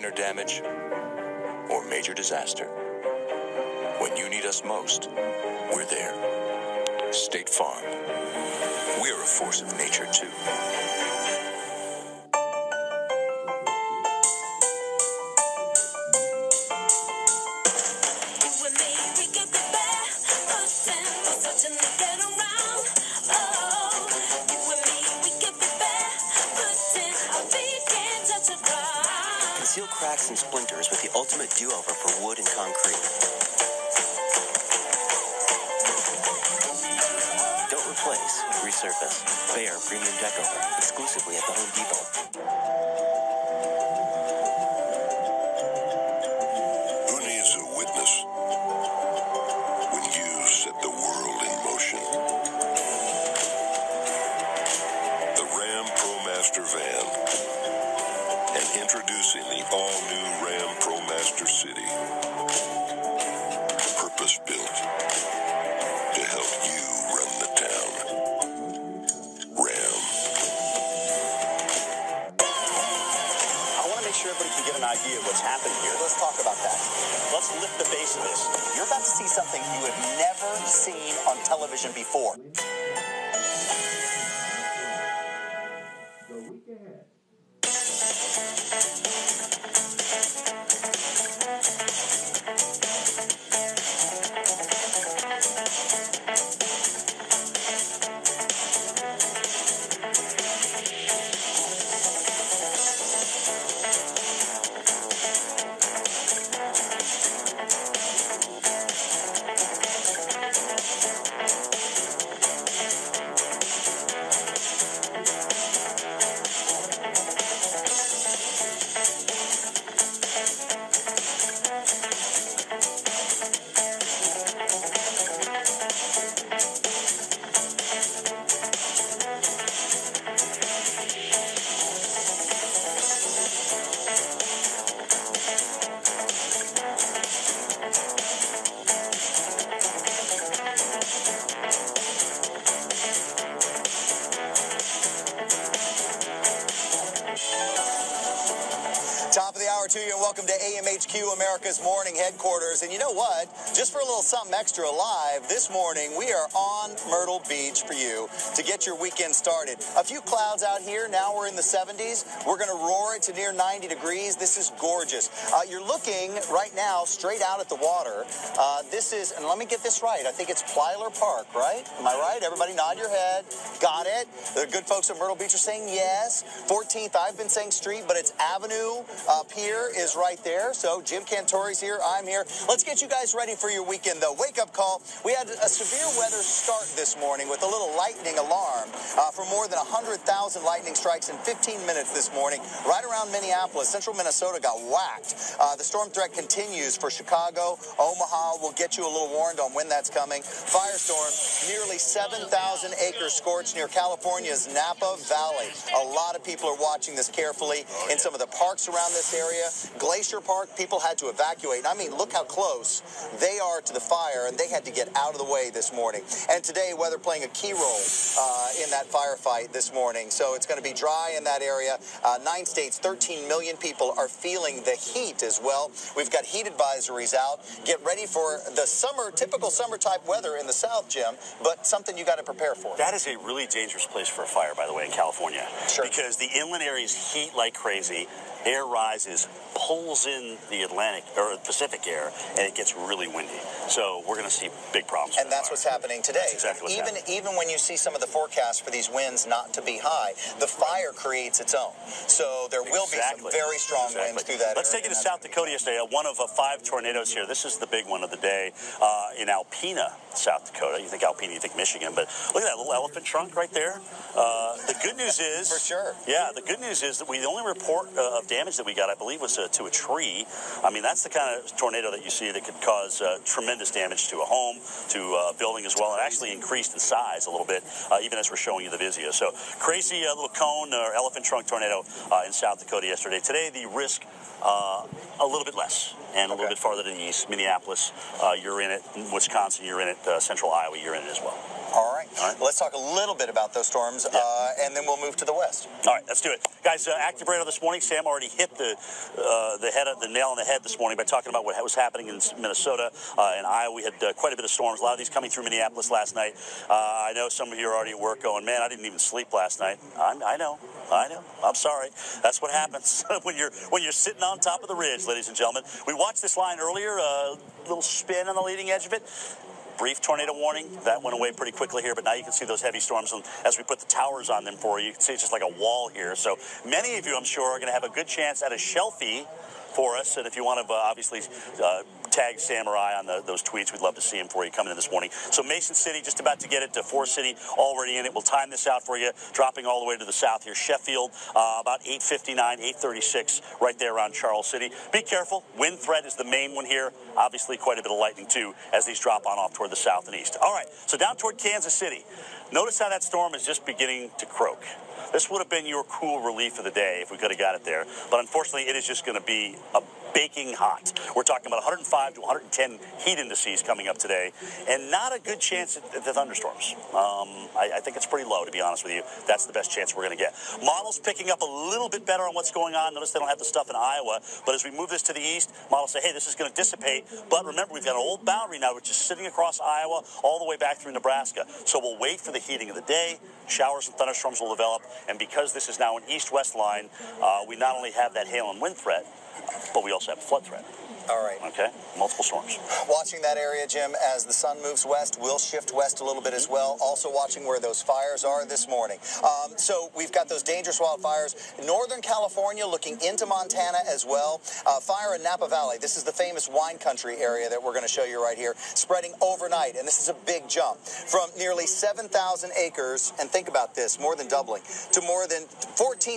minor damage or major disaster. When you need us most, we're there. State Farm. We're a force of nature, too. Conceal cracks and splinters with the ultimate do-over for wood and concrete. Don't replace, resurface. Behr Premium Deck Over, exclusively at the Home Depot. Who needs a witness when you set the world in motion? The Ram ProMaster van. And introducing the all-new Ram ProMaster City. Purpose-built to help you run the town. Ram. I want to make sure everybody can get an idea of what's happening here. Let's talk about that. Let's lift the base of this. You're about to see something you have never seen on television before. Top of the hour to you, and welcome to AMHQ, America's morning headquarters. And you know what? Just for a little something extra live, this morning we are on Myrtle Beach for you to get your weekend started. A few clouds out here. Now we're in the 70s. We're going to roar it to near 90 degrees. This is gorgeous. You're looking right now straight out at the water. This is, and let me get this right, I think it's Plyler Park, right? Am I right? Everybody nod your head. Got it. The good folks at Myrtle Beach are saying yes. 14th, I've been saying street, but it's Avenue. Pier is right there. So Jim Cantori's here. I'm here. Let's get you guys ready for your weekend, though. Wake-up call. We had a severe weather start this morning with a little lightning alarm for more than 100,000 lightning strikes in 15 minutes this morning. Right around Minneapolis, central Minnesota got whacked. The storm threat continues for Chicago. Omaha will get you a little warned on when that's coming. Firestorm, nearly 7,000 acres scorched near California's Napa Valley. A lot of people are watching this carefully in some of the parks around this area. Glacier Park, people had to evacuate. I mean, look how close they are to the fire, and they had to get out of the way this morning. And today, weather playing a key role in that firefight this morning. So it's going to be dry in that area. 9 states, 13 million people are feeling the heat as well. We've got heat advisories out. Get ready for the summer, typical summer type weather in the south, Jim, but something you got to prepare for. That is a really dangerous place for a fire, by the way, in California. Sure. Because the inland areas heat like crazy. Air rises, pulls in the Atlantic or Pacific air, and it gets really windy. So we're going to see big problems. And that's what's happening today. That's exactly what's happening. Even when you see some of the forecasts for these winds not to be high, the fire creates its own. So there will be some very strong winds through that. Let's take it to South Dakota yesterday. One of 5 tornadoes here. This is the big one of the day in Alpena, South Dakota. You think Alpena, you think Michigan, but look at that little elephant trunk right there. The good news is, for sure. Yeah, the good news is that the only report of damage that we got, I believe, was to a tree. I mean, that's the kind of tornado that you see that could cause tremendous damage to a home, to a building as well, and actually increased in size a little bit, even as we're showing you the video. So crazy little cone or elephant trunk tornado in South Dakota yesterday. Today, the risk a little bit less and a little bit farther to the east. Minneapolis, you're in it. Wisconsin, you're in it. Central Iowa, you're in it as well. All right. Let's talk a little bit about those storms, and then we'll move to the west. All right, let's do it. Guys, active radar this morning. Sam already hit the nail on the head this morning by talking about what was happening in Minnesota and Iowa. We had quite a bit of storms, a lot of these coming through Minneapolis last night. I know some of you are already at work going, man, I didn't even sleep last night. I know. I'm sorry. That's what happens when you're sitting on top of the ridge, ladies and gentlemen. We watched this line earlier, a little spin on the leading edge of it. Brief tornado warning. That went away pretty quickly here, but now you can see those heavy storms. And as we put the towers on them for you, you can see it's just like a wall here. So many of you, I'm sure, are going to have a good chance at a shelfie for us. And if you want to obviously tag Samurai on those tweets, we'd love to see him for you coming in this morning. So Mason City, just about to get it to Forest City, already in it. We'll time this out for you, dropping all the way to the south here. Sheffield, about 8:59, 8:36, right there around Charles City. Be careful. Wind threat is the main one here. Obviously, quite a bit of lightning, too, as these drop on off toward the south and east. All right, so down toward Kansas City. Notice how that storm is just beginning to croak. This would have been your cool relief of the day if we could have got it there. But unfortunately, it is just going to be a baking hot. We're talking about 105 to 110 heat indices coming up today, and not a good chance at the thunderstorms. I think it's pretty low, to be honest with you. That's the best chance we're going to get. Models picking up a little bit better on what's going on. Notice they don't have the stuff in Iowa, but as we move this to the east, models say, hey, this is going to dissipate. But remember, we've got an old boundary now, which is sitting across Iowa all the way back through Nebraska. So we'll wait for the heating of the day. Showers and thunderstorms will develop, and because this is now an east-west line, we not only have that hail and wind threat, but we also have a flood threat. All right. Okay. Multiple storms. Watching that area, Jim, as the sun moves west, we'll shift west a little bit as well. Also watching where those fires are this morning. So we've got those dangerous wildfires. Northern California looking into Montana as well. Fire in Napa Valley. This is the famous wine country area that we're going to show you right here. Spreading overnight, and this is a big jump. From nearly 7,000 acres, and think about this, more than doubling, to more than 14